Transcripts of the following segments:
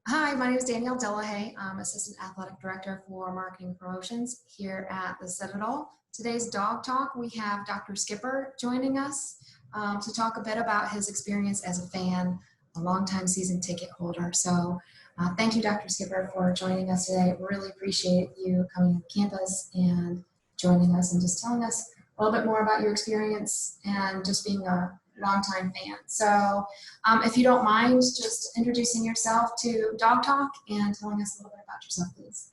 Hi, my name is Danielle Delahaye. I'm Assistant Athletic Director for Marketing Promotions here at the Citadel. Today's Dog Talk, we have Dr. Skipper joining us to talk a bit about his experience as a fan, a longtime season ticket holder. So thank you, Dr. Skipper, for joining us today. Really appreciate you coming to campus and joining us and just telling us a little bit more about your experience and just being a longtime fan. So if you don't mind just introducing yourself to Dog Talk and telling us a little bit about yourself, please.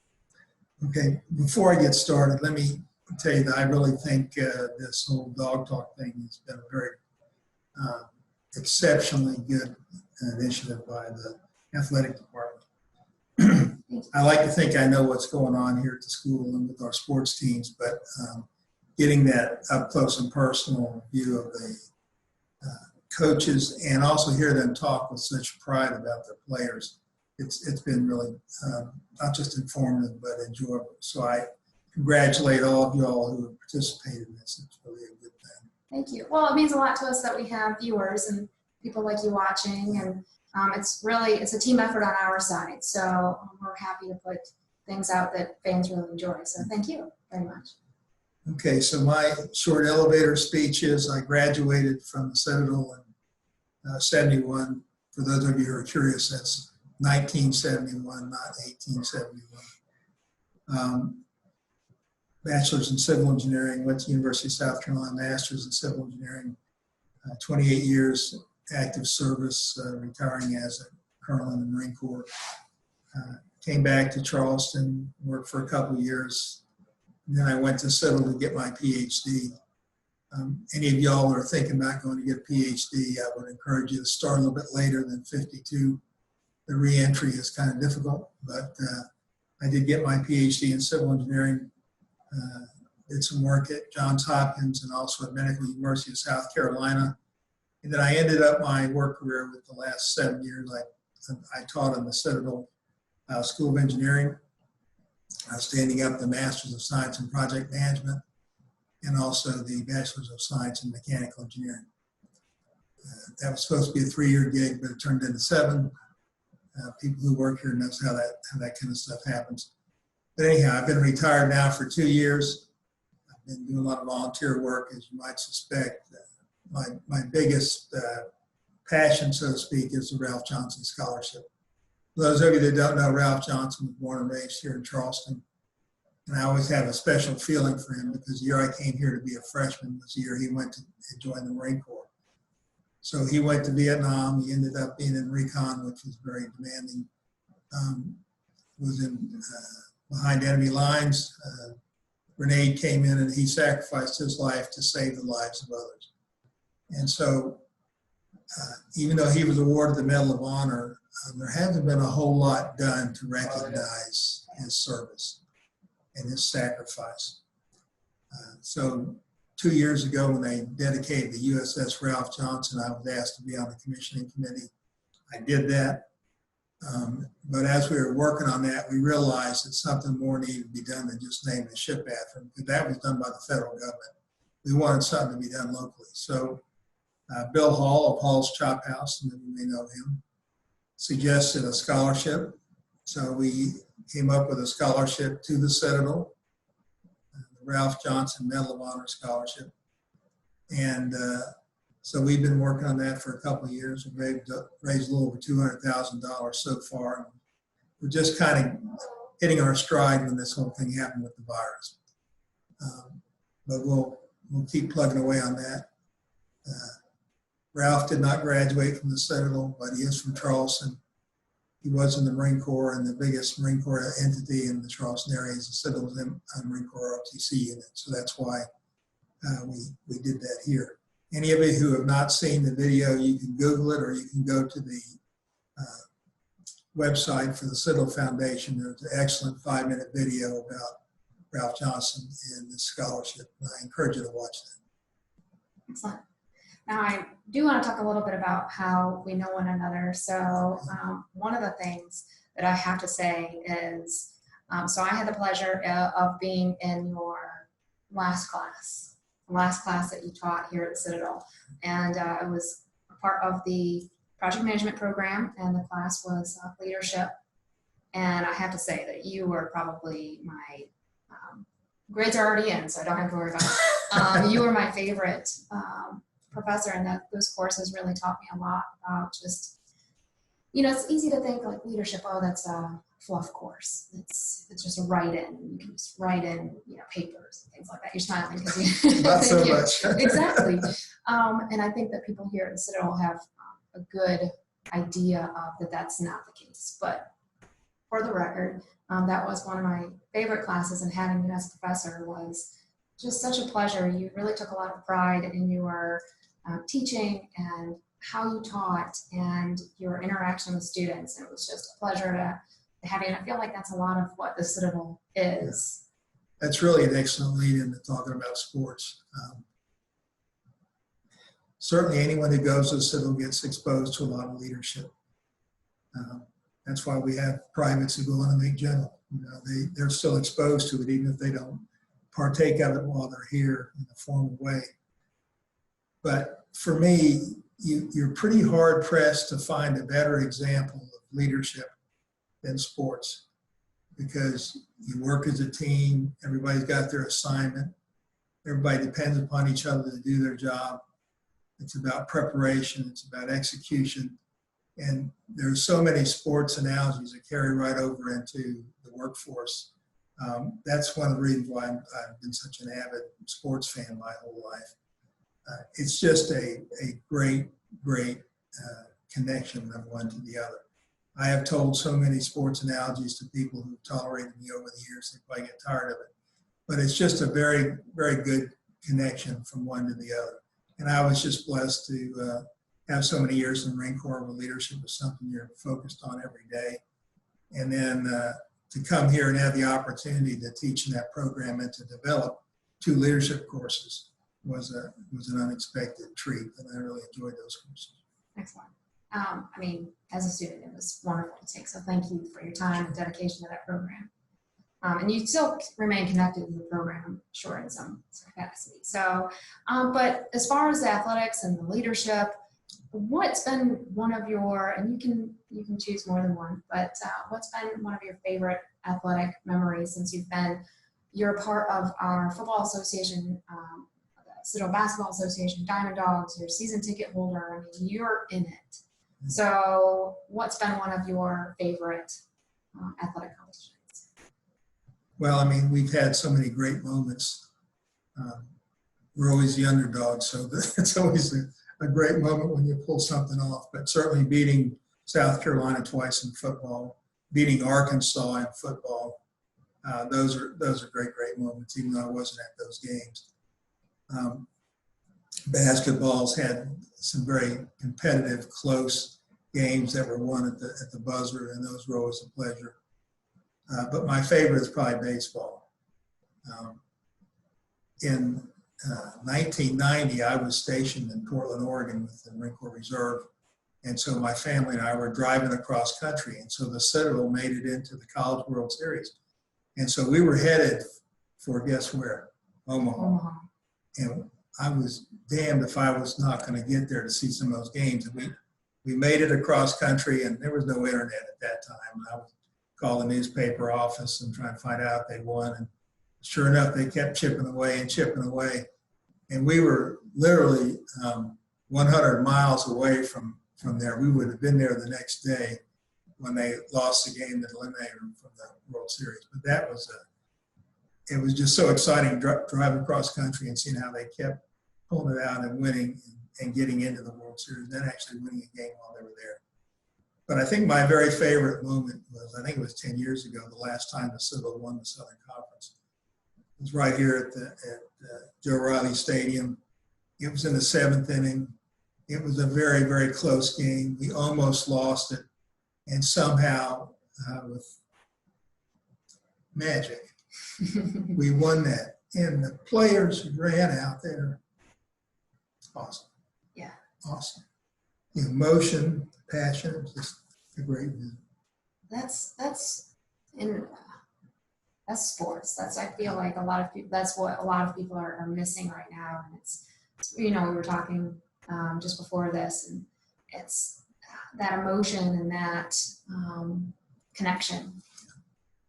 Okay, before I get started, let me tell you that I really think this whole Dog Talk thing has been a very exceptionally good initiative by the athletic department. I like to think I know what's going on here at the school and with our sports teams, but getting that up close and personal view of the coaches and also hear them talk with such pride about their players, it's been really not just informative but enjoyable. So I congratulate all of you all who have participated in this. It's really a good thing. Thank you. Well, it means a lot to us that we have viewers and people like you watching, and it's a team effort on our side. So we're happy to put things out that fans really enjoy. So thank you very much. Okay, so my short elevator speech is I graduated from the Citadel in 71. For those of you who are curious, that's 1971, not 1871. Bachelor's in Civil Engineering, went to the University of South Carolina, Master's in Civil Engineering, 28 years active service, retiring as a colonel in the Marine Corps. Came back to Charleston, worked for a couple of years, and then I went to Citadel to get my PhD. Any of y'all are thinking about going to get a PhD, I would encourage you to start a little bit later than 52. The re-entry is kind of difficult, but I did get my PhD in civil engineering, did some work at Johns Hopkins and also at Medical University of South Carolina. And then I ended up my work career with the last 7 years. I taught in the Citadel School of Engineering, standing up the Masters of Science in Project Management and also the Bachelor's of Science in Mechanical Engineering. That was supposed to be a 3-year gig, but it turned into 7. People who work here knows how that kind of stuff happens. But anyhow, I've been retired now for 2 years. I've been doing a lot of volunteer work, as you might suspect. My biggest passion, so to speak, is the Ralph Johnson Scholarship. For those of you that don't know, Ralph Johnson was born and raised here in Charleston. And I always have a special feeling for him because the year I came here to be a freshman was the year he went to join the Marine Corps. So he went to Vietnam. He ended up being in recon, which was very demanding. Was in behind enemy lines. Grenade came in and he sacrificed his life to save the lives of others. And so even though he was awarded the Medal of Honor, there hasn't been a whole lot done to recognize his service and his sacrifice. So 2 years ago when they dedicated the USS Ralph Johnson, I was asked to be on the commissioning committee. I did that. But as we were working on that, we realized that something more needed to be done than just name the ship after him, because that was done by the federal government. We wanted something to be done locally. So Bill Hall of Hall's Chop House, and you may know him, suggested a scholarship. So we came up with a scholarship to the Citadel, the Ralph Johnson Medal of Honor Scholarship. And so we've been working on that for a couple of years. We've raised a little over $200,000 so far. We're just kind of hitting our stride when this whole thing happened with the virus. But we'll keep plugging away on that. Ralph did not graduate from the Citadel, but he is from Charleston. He was in the Marine Corps, and the biggest Marine Corps entity in the Charleston area is the Citadel Marine Corps ROTC unit. So that's why we did that here. Any of you who have not seen the video, you can Google it or you can go to the website for the Citadel Foundation. There's an excellent 5-minute video about Ralph Johnson and this scholarship. And I encourage you to watch that. Excellent. Now, I do want to talk a little bit about how we know one another. So one of the things that I have to say is, so I had the pleasure of being in your last class that you taught here at the Citadel. And I was a part of the project management program, and the class was leadership. And I have to say that you were probably my grades are already in, so I don't have to worry about it. You were my favorite professor, and those courses really taught me a lot about just, it's easy to think like leadership, oh, that's a fluff course. It's just a write-in. You can just write in, papers and things like that. You're smiling because you Not so you. much. Exactly. And I think that people here at the Citadel have a good idea of that that's not the case. But for the record, that was one of my favorite classes, and having you as a professor was just such a pleasure. You really took a lot of pride in your teaching and how you taught and your interaction with students. And it was just a pleasure to have you. And I feel like that's a lot of what the Citadel is. Yeah. That's really an excellent lead into talking about sports. Certainly anyone who goes to the Citadel gets exposed to a lot of leadership. That's why we have privates who go on and make general. They're still exposed to it, even if they don't partake of it while they're here in a formal way. But for me, you're pretty hard pressed to find a better example of leadership than sports, because you work as a team, everybody's got their assignment, everybody depends upon each other to do their job. It's about preparation, it's about execution. And there's so many sports analogies that carry right over into the workforce. That's one of the reasons why I've been such an avid sports fan my whole life. It's just a great connection of one to the other. I have told so many sports analogies to people who've tolerated me over the years, they probably get tired of it. But it's just a very, very good connection from one to the other. And I was just blessed to have so many years in the Marine Corps where leadership is something you're focused on every day. And then to come here and have the opportunity to teach in that program and to develop 2 leadership courses was an unexpected treat, and I really enjoyed those courses. Excellent. As a student, it was wonderful to take, so thank you for your time and dedication to that program. And you still remain connected to the program, I'm sure, in some capacity. So, but as far as the athletics and the leadership, what's been one of your, and you can choose more than one, but what's been one of your favorite athletic memories since you're a part of our football association, the Citadel Basketball Association, Diamond Dogs, you're a season ticket holder, you're in it. So what's been one of your favorite athletic competitions? Well, we've had so many great moments. We're always the underdog, so it's always a great moment when you pull something off. But certainly beating South Carolina twice in football, beating Arkansas in football, those are great moments, even though I wasn't at those games. Basketball's had some very competitive, close games that were won at the buzzer, and those were always a pleasure. But my favorite is probably baseball. In 1990, I was stationed in Portland, Oregon with the Marine Corps Reserve. And so my family and I were driving across country. And so the Citadel made it into the College World Series. And so we were headed for, guess where? Omaha. And I was damned if I was not going to get there to see some of those games. And we made it across country, and there was no internet at that time. I would call the newspaper office and try and find out if they won. And sure enough, they kept chipping away and chipping away. And we were literally 100 miles away from there. We would have been there the next day when they lost the game that eliminated them from the World Series. But that was it was just so exciting driving across country and seeing how they kept pulling it out and winning and getting into the World Series, and then actually winning a game while they were there. But I think my very favorite moment was, I think it was 10 years ago, the last time the Citadel won the Southern Conference. It was right here at Joe Riley Stadium. It was in the 7th inning. It was a very, very close game. We almost lost it. And somehow, with magic, we won that. And the players ran out there. It's awesome. Yeah. Awesome. The emotion, passion, it was just a great win. That's sports. I feel like a lot of people, that's what a lot of people are missing right now. And it's we were talking just before this, and it's that emotion and that connection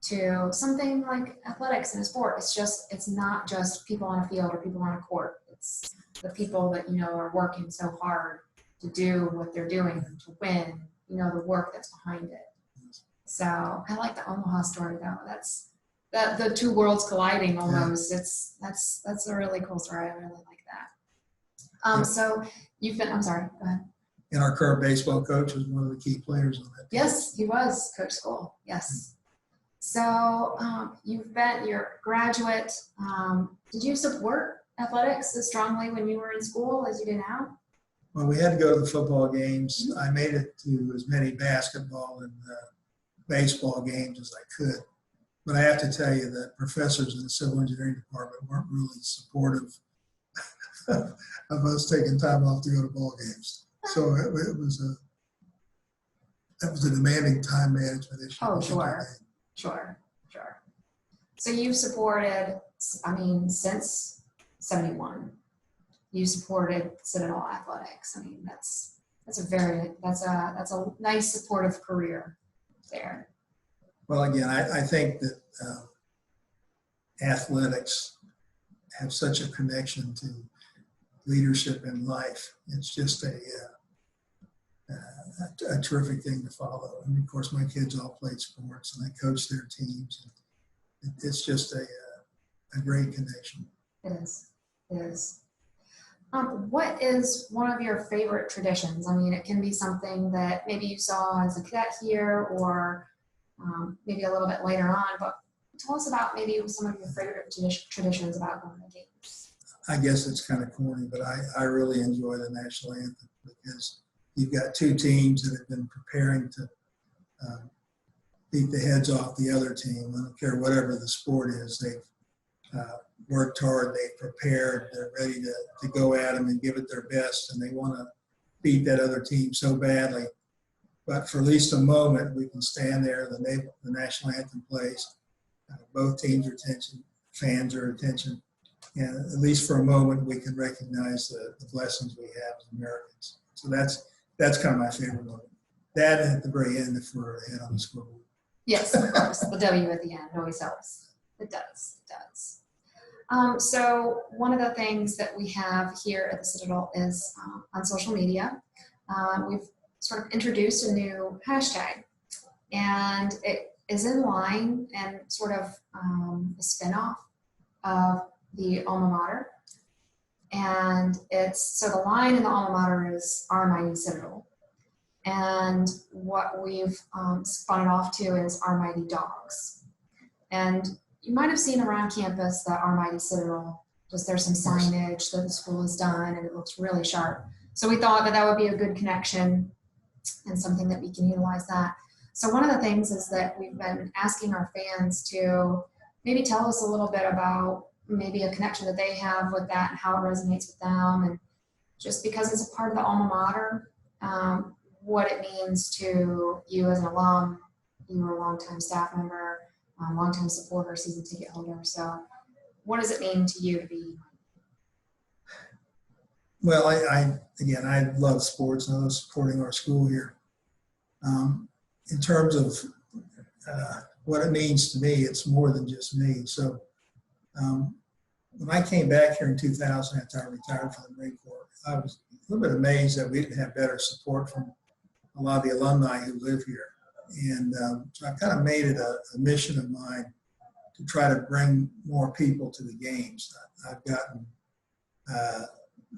to something like athletics and a sport. It's not just people on a field or people on a court. It's the people that, are working so hard to do what they're doing, to win, the work that's behind it. So I like the Omaha story though. That's the two worlds colliding almost. That's a really cool story. I really like that. So you've been, I'm sorry, go ahead. And our current baseball coach was one of the key players on that team. Yes, he was, Coach School. Yes. So you're a graduate. Did you support athletics as strongly when you were in school as you do now? Well, we had to go to the football games. I made it to as many basketball and baseball games as I could. But I have to tell you that professors in the civil engineering department weren't really supportive of us taking time off to go to ball games. So it was a demanding time management issue. Oh, sure. So you've supported, since 71, you supported Citadel Athletics. That's a nice supportive career there. Well, again, I think that athletics have such a connection to leadership in life. It's just a terrific thing to follow. And of course, my kids all played sports and I coached their teams. It's just a great connection. It is. What is one of your favorite traditions? It can be something that maybe you saw as a cadet here or maybe a little bit later on, but tell us about maybe some of your favorite traditions about going to games. I guess it's kind of corny, but I really enjoy the national anthem because you've got two teams that have been preparing to beat the heads off the other team. I don't care whatever the sport is. They've worked hard, they've prepared, they're ready to go at them and give it their best, and they want to beat that other team so badly. But for at least a moment, we can stand there, the national anthem plays, both teams are attention, fans are attention, and at least for a moment, we can recognize the blessings we have as Americans. So that's kind of my favorite moment. That and at the very end, if we're ahead on the scoreboard. Yes, of course. The W at the end always helps. It does. So one of the things that we have here at the Citadel is on social media. We've sort of introduced a new hashtag, and it is in line and sort of a spinoff of the alma mater. And so the line in the alma mater is Our Mighty Citadel. And what we've spun it off to is Our Mighty Dogs. And you might have seen around campus that Our Mighty Citadel, there's some signage that the school has done and it looks really sharp. So we thought that would be a good connection and something that we can utilize that. So one of the things is that we've been asking our fans to maybe tell us a little bit about maybe a connection that they have with that and how it resonates with them. And just because it's a part of the alma mater, what it means to you as an alum, you were a longtime staff member, longtime supporter, season ticket holder. So what does it mean to you to be? Well, I love sports and I love supporting our school here. In terms of what it means to me, it's more than just me. So when I came back here in 2000 after I retired from the Marine Corps, I was a little bit amazed that we didn't have better support from a lot of the alumni who live here. And so I kind of made it a mission of mine to try to bring more people to the games. I've gotten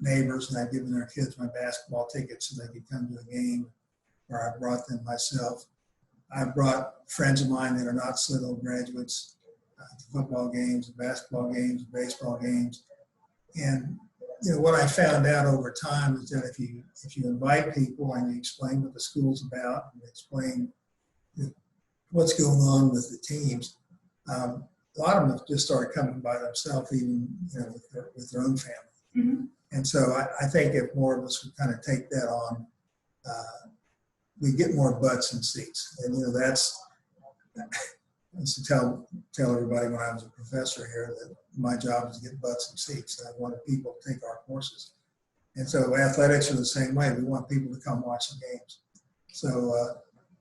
neighbors and I've given their kids my basketball tickets so they could come to a game, or I brought them myself. I've brought friends of mine that are not Citadel graduates to football games, basketball games, baseball games. And what I found out over time is that if you invite people and you explain what the school's about and explain what's going on with the teams, a lot of them have just started coming by themselves, even with their own family. Mm-hmm. And so I think if more of us would kind of take that on, we get more butts and seats. And that's I used to tell everybody when I was a professor here that my job is to get butts and seats. And I wanted people to take our courses. And so athletics are the same way. We want people to come watch the games. So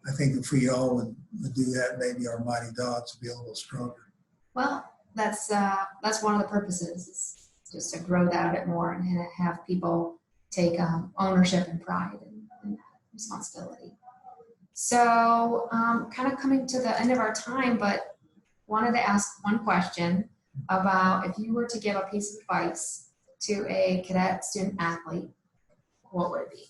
I think if we all would do that, maybe our mighty dogs would be a little stronger. Well, that's one of the purposes, is just to grow that a bit more and have people take ownership and pride and responsibility. So kind of coming to the end of our time, but wanted to ask one question about if you were to give a piece of advice to a cadet student athlete, what would it be?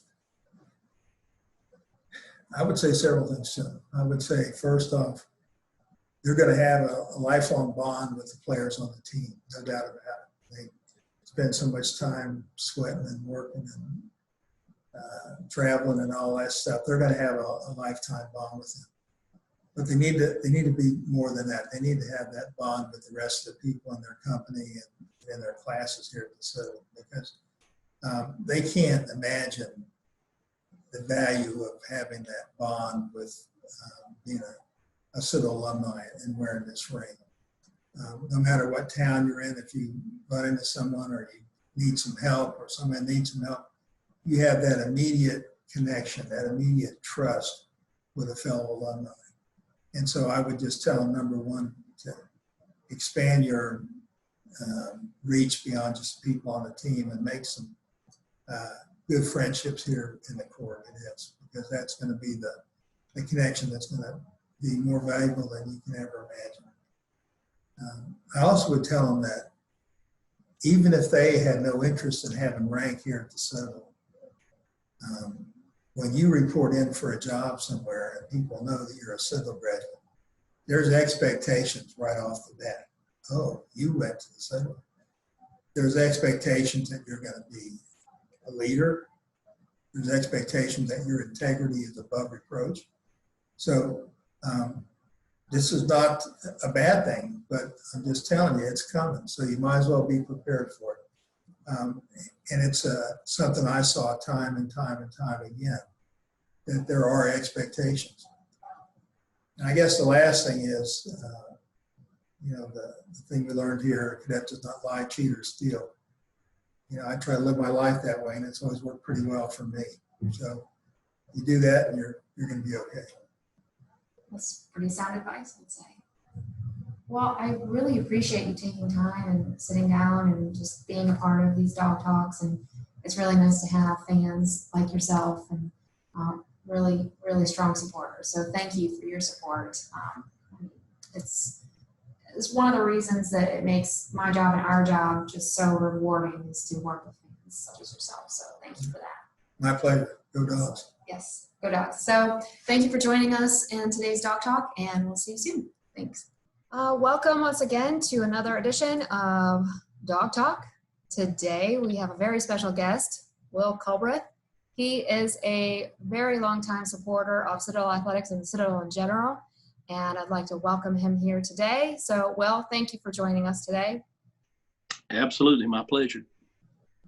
I would say several things to them. I would say, first off, they're going to have a lifelong bond with the players on the team, no doubt about it. They spend so much time sweating and working and traveling and all that stuff. They're going to have a lifetime bond with them. But they need to be more than that. They need to have that bond with the rest of the people in their company and in their classes here at the Citadel, because they can't imagine the value of having that bond with being a Citadel alumni and wearing this ring. No matter what town you're in, if you run into someone or you need some help or someone needs some help, you have that immediate connection, that immediate trust with a fellow alumni. And so I would just tell them, number one, to expand your reach beyond just people on the team and make some good friendships here in the Corps. It is, because that's going to be the connection that's going to be more valuable than you can ever imagine. I also would tell them that even if they had no interest in having rank here at the Citadel, when you report in for a job somewhere and people know that you're a Citadel graduate, there's expectations right off the bat. Oh, you went to the Citadel. There's expectations that you're going to be a leader. There's expectations that your integrity is above reproach. So this is not a bad thing, but I'm just telling you, it's coming. So you might as well be prepared for it. And it's something I saw time and time and time again, that there are expectations. And I guess the last thing is, the thing we learned here, a cadet does not lie, cheat, or steal. I try to live my life that way, and it's always worked pretty well for me. So you do that, and you're going to be okay. That's pretty sound advice, I'd say. Well, I really appreciate you taking time and sitting down and just being a part of these dog talks. And it's really nice to have fans like yourself and really, really strong supporters. So thank you for your support. It's one of the reasons that it makes my job and our job just so rewarding, is to work with fans such as yourself. So thank you for that. My pleasure. Go Dogs. Yes, go Dogs. So thank you for joining us in today's Dog Talk, and we'll see you soon. Thanks. Welcome once again to another edition of Dog Talk. Today we have a very special guest, Will Culbreth. He is a very long-time supporter of Citadel Athletics and the Citadel in general, and I'd like to welcome him here today. So, Will, thank you for joining us today. Absolutely, my pleasure.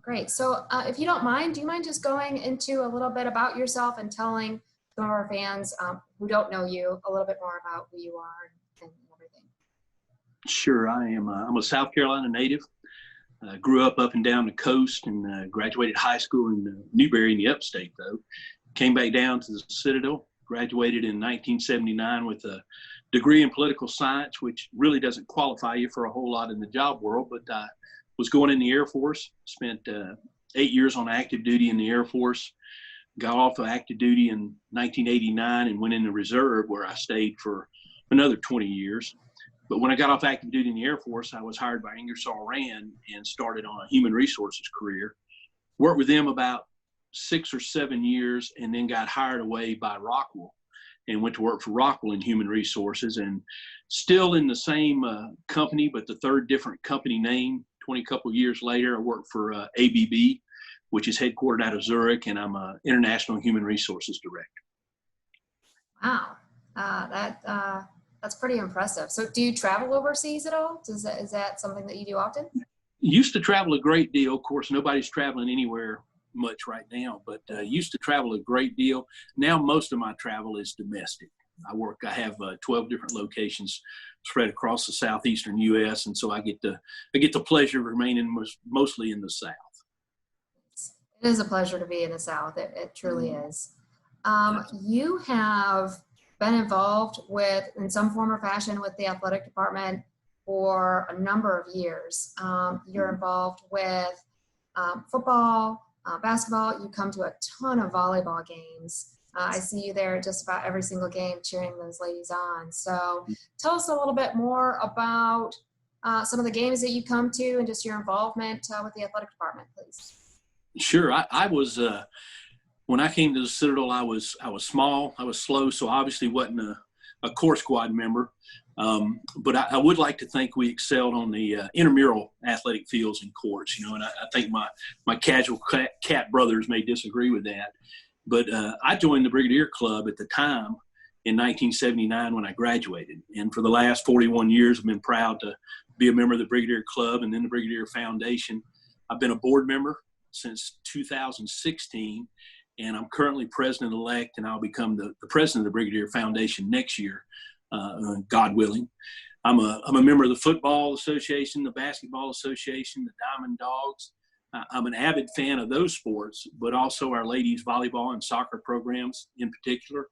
Great. So if you don't mind, do you mind just going into a little bit about yourself and telling some of our fans who don't know you a little bit more about who you are and everything? Sure, I'm a South Carolina native. Grew up and down the coast and graduated high school in Newberry in the upstate, though. Came back down to the Citadel, graduated in 1979 with a degree in political science, which really doesn't qualify you for a whole lot in the job world, but I was going in the Air Force, spent 8 years on active duty in the Air Force, got off of active duty in 1989 and went in the reserve, where I stayed for another 20 years. But when I got off active duty in the Air Force, I was hired by Ingersoll Rand and started on a human resources career. Worked with them about 6 or 7 years and then got hired away by Rockwell and went to work for Rockwell in human resources, and still in the same company, but the third different company name. 20 couple years later, I worked for ABB, which is headquartered out of Zurich, and I'm an international human resources director. Wow, that's pretty impressive. So do you travel overseas at all? Is that something that you do often? Used to travel a great deal. Of course, nobody's traveling anywhere much right now, but used to travel a great deal. Now most of my travel is domestic. I have 12 different locations spread across the southeastern U.S., and so I get the pleasure of remaining mostly in the South. It is a pleasure to be in the South. It truly is. You have been involved with, in some form or fashion, with the athletic department for a number of years. You're involved with football, basketball. You come to a ton of volleyball games. I see you there just about every single game cheering those ladies on. So tell us a little bit more about some of the games that you come to and just your involvement with the athletic department, please. Sure. I was when I came to the Citadel, I was small, I was slow, so obviously wasn't a core squad member. But I would like to think we excelled on the intramural athletic fields and courts, and I think my casual cat brothers may disagree with that. But I joined the Brigadier Club at the time in 1979 when I graduated. And for the last 41 years, I've been proud to be a member of the Brigadier Club and then the Brigadier Foundation. I've been a board member since 2016, and I'm currently president-elect, and I'll become the president of the Brigadier Foundation next year, God willing. I'm a member of the Football Association, the Basketball Association, the Diamond Dogs. I'm an avid fan of those sports, but also our ladies volleyball and soccer programs in particular.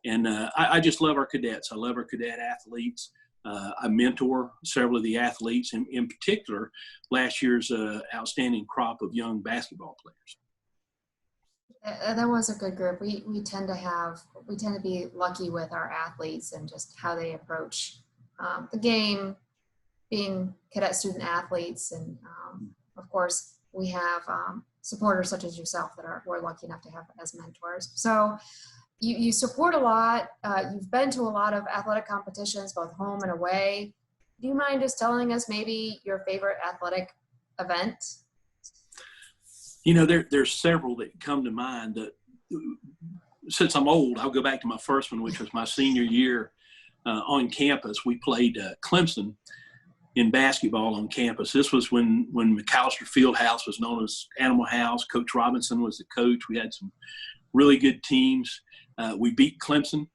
And I just love our cadets. I love our cadet athletes. I mentor several of the athletes, and in particular, last year's outstanding crop of young basketball players. That was a good group. We tend to be lucky with our athletes and just how they approach the game, being cadet student athletes. And of course, we have supporters such as yourself that we're lucky enough to have as mentors. So you support a lot. You've been to a lot of athletic competitions, both home and away. Do you mind just telling us maybe your favorite athletic event? There's several that come to mind. That since I'm old, I'll go back to my first one, which was my senior year on campus. We played Clemson in basketball on campus. This was when McAllister Fieldhouse was known as Animal House. Coach Robinson was the coach. We had some really good teams. We beat Clemson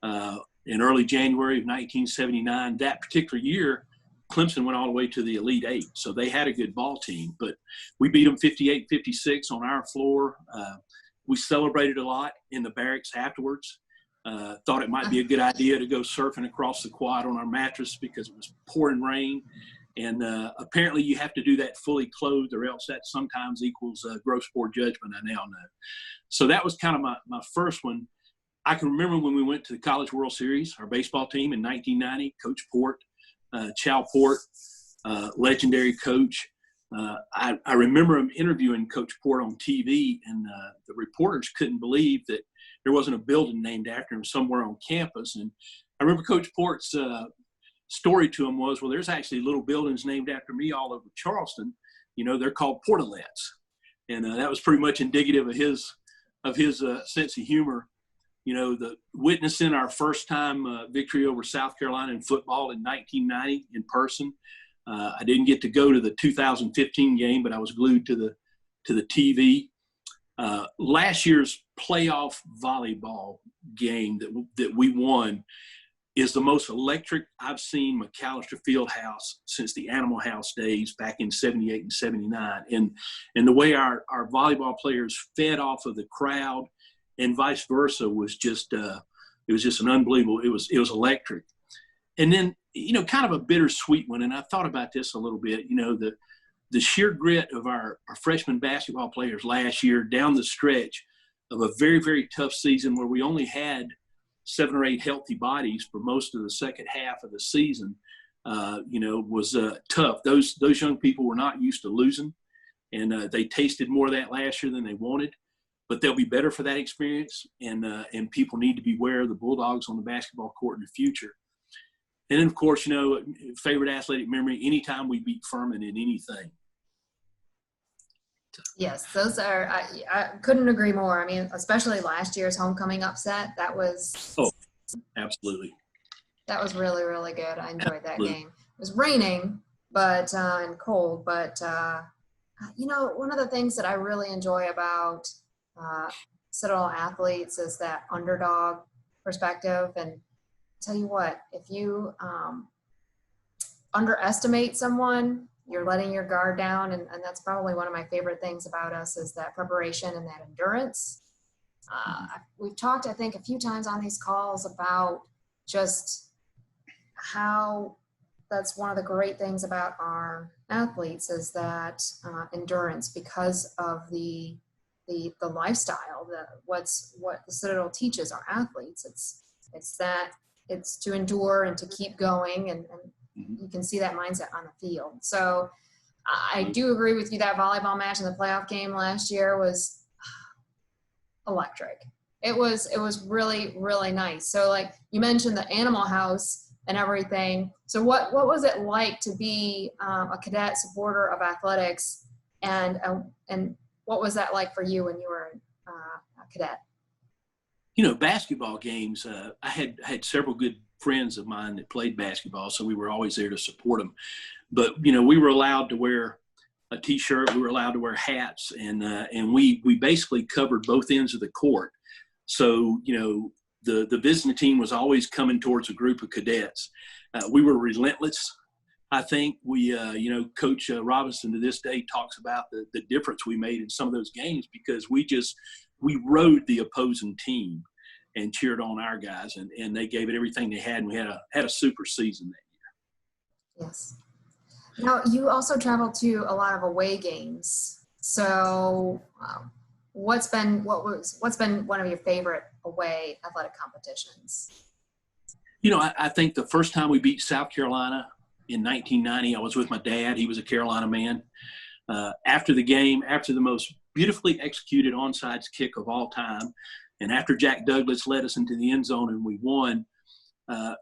in early January of 1979. That particular year, Clemson went all the way to the Elite Eight, so they had a good ball team. But we beat them 58-56 on our floor. We celebrated a lot in the barracks afterwards. Thought it might be a good idea to go surfing across the quad on our mattress because it was pouring rain. And apparently you have to do that fully clothed, or else that sometimes equals gross poor judgment, I now know. So that was kind of my first one. I can remember when we went to the College World Series, our baseball team in 1990, Coach Port, Chow Port, legendary coach. I remember him interviewing Coach Port on TV, and the reporters couldn't believe that there wasn't a building named after him somewhere on campus. And I remember Coach Port's story to him was, well, there's actually little buildings named after me all over Charleston. They're called portalets. And that was pretty much indicative of his sense of humor. The witnessing our first time victory over South Carolina in football in 1990 in person. I didn't get to go to the 2015 game, but I was glued to the TV. Last year's playoff volleyball game that we won is the most electric I've seen McAllister Fieldhouse since the Animal House days back in 78 and 79. And the way our volleyball players fed off of the crowd and vice versa was just it was just an unbelievable, it was electric. And then, kind of a bittersweet one, and I thought about this a little bit, the sheer grit of our freshman basketball players last year down the stretch of a very, very tough season where we only had 7 or 8 healthy bodies for most of the second half of the season, was tough. Those young people were not used to losing, and they tasted more of that last year than they wanted. But they'll be better for that experience, and people need to beware of the Bulldogs on the basketball court in the future. And then, of course, favorite athletic memory, anytime we beat Furman in anything. Yes, those are, I couldn't agree more. I mean, especially last year's homecoming upset. That was. Oh, absolutely. That was really, really good. I enjoyed that game. It was raining, and cold, but, one of the things that I really enjoy about Citadel athletes is that underdog perspective. And tell you what, if you underestimate someone, you're letting your guard down. And that's probably one of my favorite things about us is that preparation and that endurance. we've talked, I think, a few times on these calls about just how that's one of the great things about our athletes is that endurance, because of the lifestyle, what the Citadel teaches our athletes. It's to endure and to keep going, and you can see that mindset on the field. So I do agree with you that volleyball match in the playoff game last year was electric. It was really, really nice. So like you mentioned the Animal House and everything. So what was it like to be a cadet supporter of athletics, and what was that like for you when you were a cadet? Basketball games, I had several good friends of mine that played basketball, so we were always there to support them. But, we were allowed to wear a T-shirt, we were allowed to wear hats, and we basically covered both ends of the court. So, the visiting team was always coming towards a group of cadets. We were relentless. I think we, Coach Robinson to this day talks about the difference we made in some of those games, because we rode the opposing team and cheered on our guys, and they gave it everything they had, and we had a super season that year. Yes. Now, you also traveled to a lot of away games. So what's been one of your favorite away athletic competitions? I think the first time we beat South Carolina in 1990, I was with my dad. He was a Carolina man. After the game, after the most beautifully executed onside kick of all time, and after Jack Douglas led us into the end zone and we won,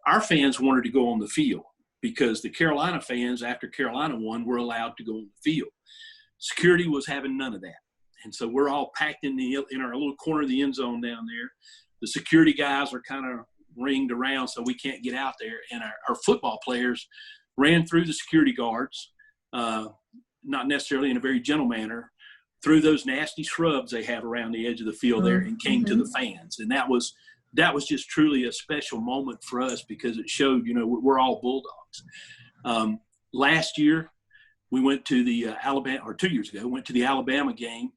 our fans wanted to go on the field, because the Carolina fans, after Carolina won, were allowed to go on the field. Security was having none of that. And so we're all packed in our little corner of the end zone down there. The security guys are kind of ringed around, so we can't get out there. And our football players ran through the security guards, not necessarily in a very gentle manner, through those nasty shrubs they have around the edge of the field there, and came to the fans. And that was just truly a special moment for us, because it showed, we're all Bulldogs. Last year, we went to the Alabama, or 2 years ago, went to the Alabama game,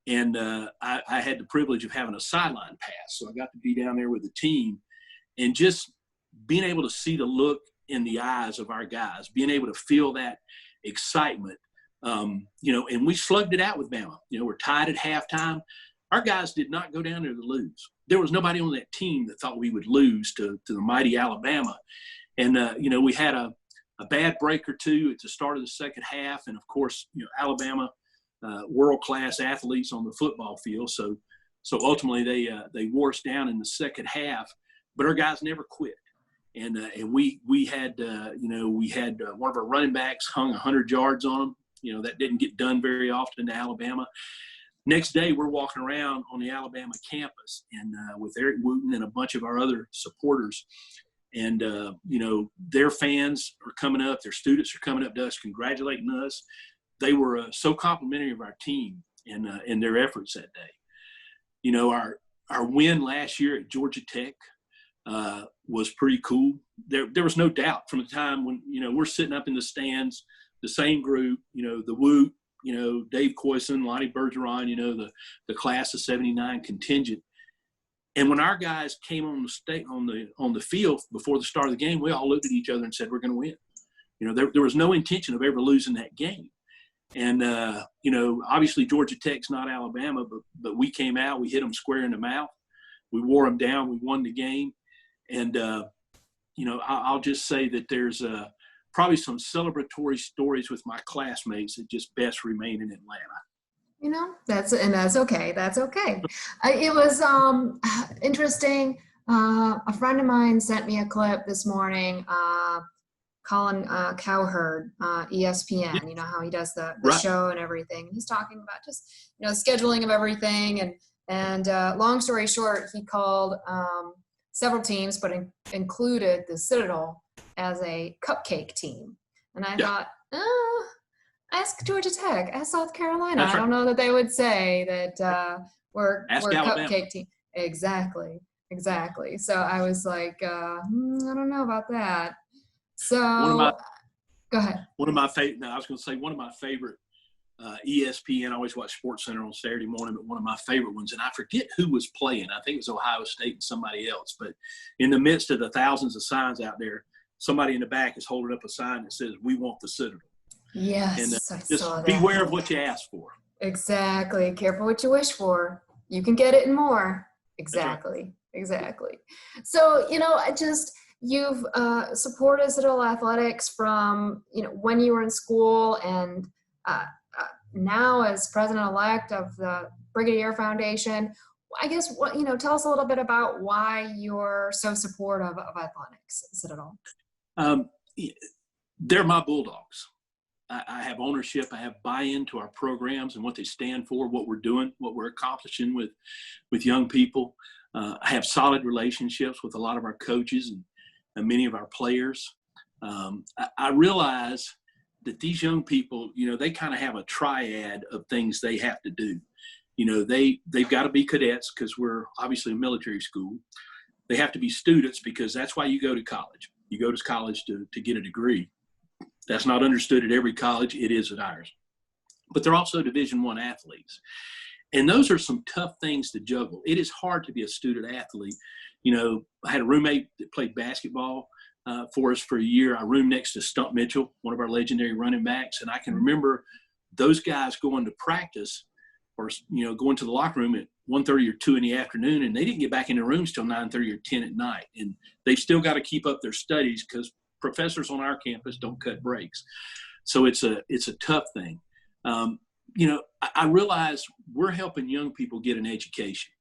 and I had the privilege of having a sideline pass. So I got to be down there with the team, and just being able to see the look in the eyes of our guys, being able to feel that excitement. And we slugged it out with Bama. We're tied at halftime. Our guys did not go down there to lose. There was nobody on that team that thought we would lose to the mighty Alabama. And, we had a bad break or two at the start of the second half. And, of course, Alabama, world-class athletes on the football field. So ultimately they wore us down in the second half. But our guys never quit. And we had one of our running backs hung 100 yards on them. That didn't get done very often in Alabama. Next day, we're walking around on the Alabama campus, and with Eric Wooten and a bunch of our other supporters. And, their fans are coming up, their students are coming up to us, congratulating us. They were so complimentary of our team and their efforts that day. Our win last year at Georgia Tech was pretty cool. There was no doubt from the time when, we're sitting up in the stands, the same group, the Woot, Dave Coyson, Lonnie Bergeron, the class of 79 contingent. And when our guys came on the field before the start of the game, we all looked at each other and said, we're going to win. There was no intention of ever losing that game. And, obviously Georgia Tech's not Alabama, but we came out, we hit them square in the mouth. We wore them down. We won the game. And, I'll just say that there's probably some celebratory stories with my classmates that just best remain in Atlanta. That's okay. That's okay. It was interesting. A friend of mine sent me a clip this morning. Colin Cowherd, ESPN. You know how he does the Right. show and everything. He's talking about just scheduling of everything, and long story short, he called several teams, but included the Citadel as a cupcake team. And I thought, ask Georgia Tech, ask South Carolina. That's right. I don't know that they would say that we're a Alabama. cupcake team. Exactly. So I was like, I don't know about that. So go ahead. I was going to say one of my favorite ESPN. I always watch Sports Center on Saturday morning, but one of my favorite ones, and I forget who was playing. I think it was Ohio State and somebody else. But in the midst of the thousands of signs out there, somebody in the back is holding up a sign that says, "We want the Citadel." Yes, And I just saw that. beware of what you ask for. Exactly. Careful what you wish for. You can get it and more. Exactly. Right. Exactly. So, you've supported Citadel Athletics from, when you were in school and now as president-elect of the Brigadier Foundation. I guess, tell us a little bit about why you're so supportive of athletics at Citadel. They're my Bulldogs. I have ownership. I have buy-in to our programs and what they stand for, what we're doing, what we're accomplishing with young people. I have solid relationships with a lot of our coaches and many of our players. I realize that these young people, they kind of have a triad of things they have to do. They've got to be cadets because we're obviously a military school. They have to be students because that's why you go to college. You go to college to get a degree. That's not understood at every college. It is at ours. But they're also Division I athletes. And those are some tough things to juggle. It is hard to be a student athlete. I had a roommate that played basketball for us for a year. I roomed next to Stump Mitchell, one of our legendary running backs. And I can remember those guys going to practice or, going to the locker room at 1:30 or 2 in the afternoon, and they didn't get back in their rooms till 9:30 or 10 at night. And they've still got to keep up their studies because professors on our campus don't cut breaks. So it's a tough thing. I realize we're helping young people get an education,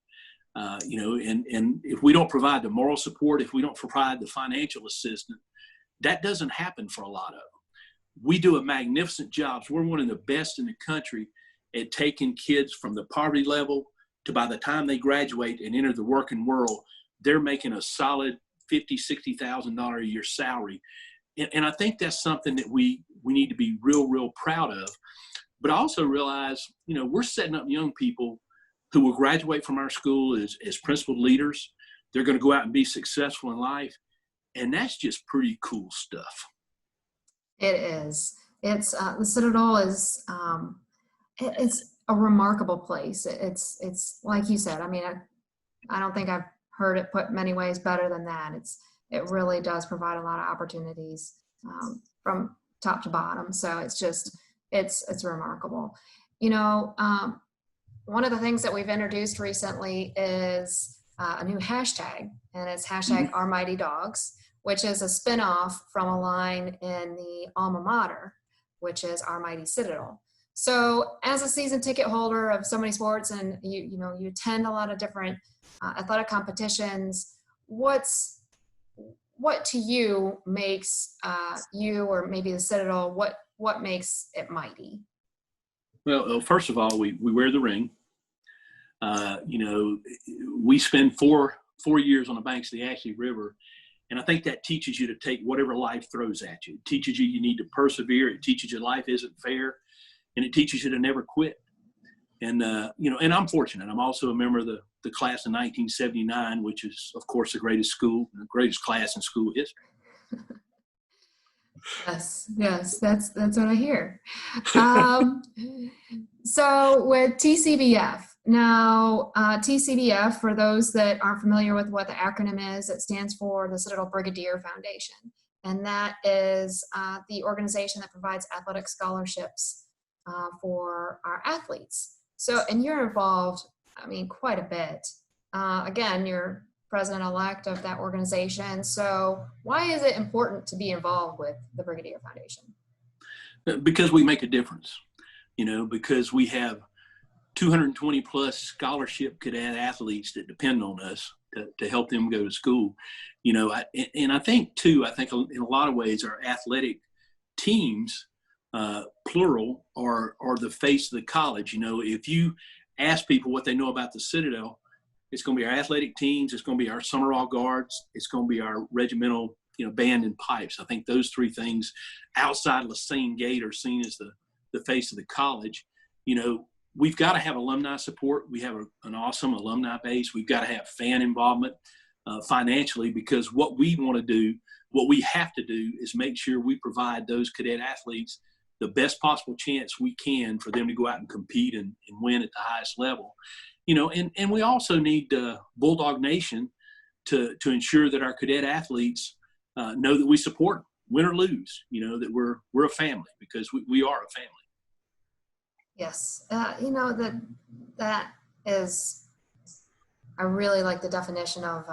and if we don't provide the moral support, if we don't provide the financial assistance, that doesn't happen for a lot of them. We do a magnificent job. We're one of the best in the country at taking kids from the poverty level to by the time they graduate and enter the working world, they're making a solid $50,000, $60,000 a year salary. And I think that's something that we need to be real proud of. But I also realize, we're setting up young people who will graduate from our school as principal leaders. They're going to go out and be successful in life. And that's just pretty cool stuff. It is. It's the Citadel is it's a remarkable place. It's like you said. I mean, I don't think I've heard it put many ways better than that. It really does provide a lot of opportunities from top to bottom. So it's remarkable. One of the things that we've introduced recently is a new hashtag, and it's hashtag Our Mighty Dogs, which is a spinoff from a line in the alma mater, which is Our Mighty Citadel. So as a season ticket holder of so many sports, and you attend a lot of different athletic competitions, what to you makes you, or maybe the Citadel, what makes it mighty? Well, first of all, we wear the ring. We spend four years on the banks of the Ashley River, and I think that teaches you to take whatever life throws at you. It teaches you need to persevere. It teaches you life isn't fair, and it teaches you to never quit. And and I'm fortunate. I'm also a member of the class of 1979, which is, of course, the greatest class in school history. Yes, that's what I hear. So with TCBF, now TCBF, for those that aren't familiar with what the acronym is, it stands for the Citadel Brigadier Foundation. And that is the organization that provides athletic scholarships for our athletes. So, and you're involved, quite a bit. Again, you're president-elect of that organization. So why is it important to be involved with the Brigadier Foundation? Because we make a difference, because we have 220 plus scholarship cadet athletes that depend on us to help them go to school. And I think in a lot of ways our athletic teams, plural, are the face of the college. If you ask people what they know about the Citadel, it's going to be our athletic teams. It's going to be our summer all guards. It's going to be our regimental, band and pipes. I think those three things outside Lassane Gate are seen as the face of the college. We've got to have alumni support. We have an awesome alumni base. We've got to have fan involvement financially, because what we want to do, what we have to do, is make sure we provide those cadet athletes the best possible chance we can for them to go out and compete and win at the highest level. And we also need Bulldog Nation to ensure that our cadet athletes know that we support them, win or lose, that we're a family, because we are a family. Yes. That is, I really like the definition of,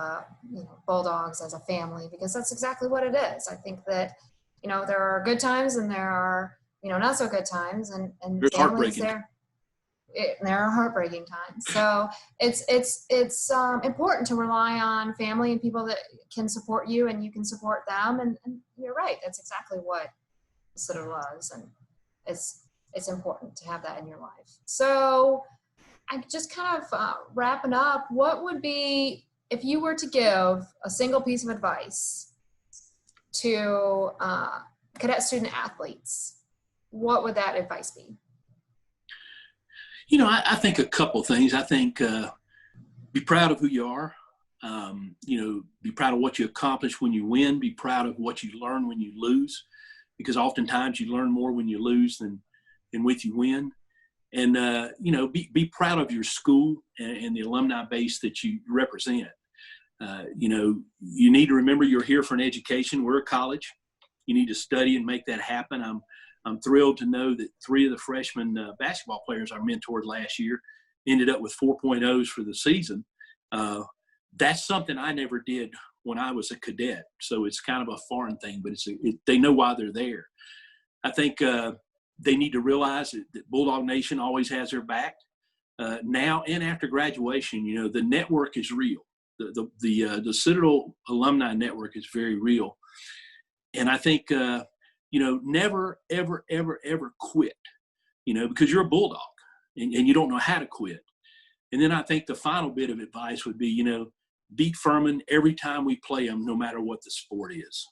Bulldogs as a family, because that's exactly what it is. I think that, there are good times and there are, not so good times, and There's families heartbreaking. There are heartbreaking times. So it's important to rely on family and people that can support you and you can support them. And you're right. That's exactly what the Citadel is. And it's important to have that in your life. So I just kind of wrapping up, what would be, if you were to give a single piece of advice to cadet student athletes, what would that advice be? I think a couple things. I think be proud of who you are. Be proud of what you accomplish when you win. Be proud of what you learn when you lose, because oftentimes you learn more when you lose than with you win. And, be proud of your school and the alumni base that you represent. You need to remember you're here for an education. We're a college. You need to study and make that happen. I'm thrilled to know that 3 of the freshman basketball players I mentored last year ended up with 4.0s for the season. That's something I never did when I was a cadet. So it's kind of a foreign thing, but they know why they're there. I think they need to realize that Bulldog Nation always has their back now and after graduation. The network is real. The Citadel Alumni Network is very real. And I think, never, ever, ever, ever quit, because you're a Bulldog and you don't know how to quit. And then I think the final bit of advice would be, beat Furman every time we play them, no matter what the sport is.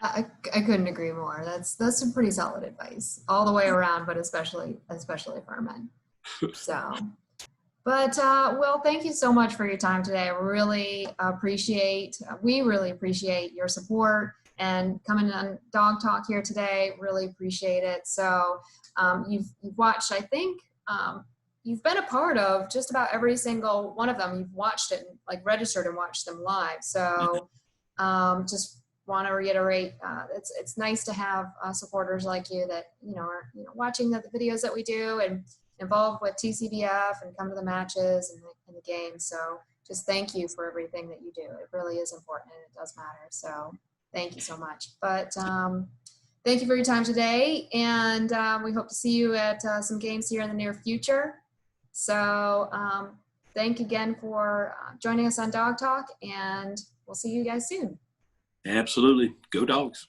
I couldn't agree more. That's some pretty solid advice all the way around, but especially Furman. So, but Will, thank you so much for your time today. I really we really appreciate your support and coming on Dog Talk here today. Really appreciate it. So you've watched, I think, you've been a part of just about every single one of them. You've watched it, like registered and watched them live. So just want to reiterate, it's nice to have supporters like you that are watching the videos that we do and involved with TCBF and come to the matches and the games. So just thank you for everything that you do. It really is important and it does matter. So thank you so much. But thank you for your time today, and we hope to see you at some games here in the near future. So thank you again for joining us on Dog Talk, and we'll see you guys soon. Absolutely. Go Dogs.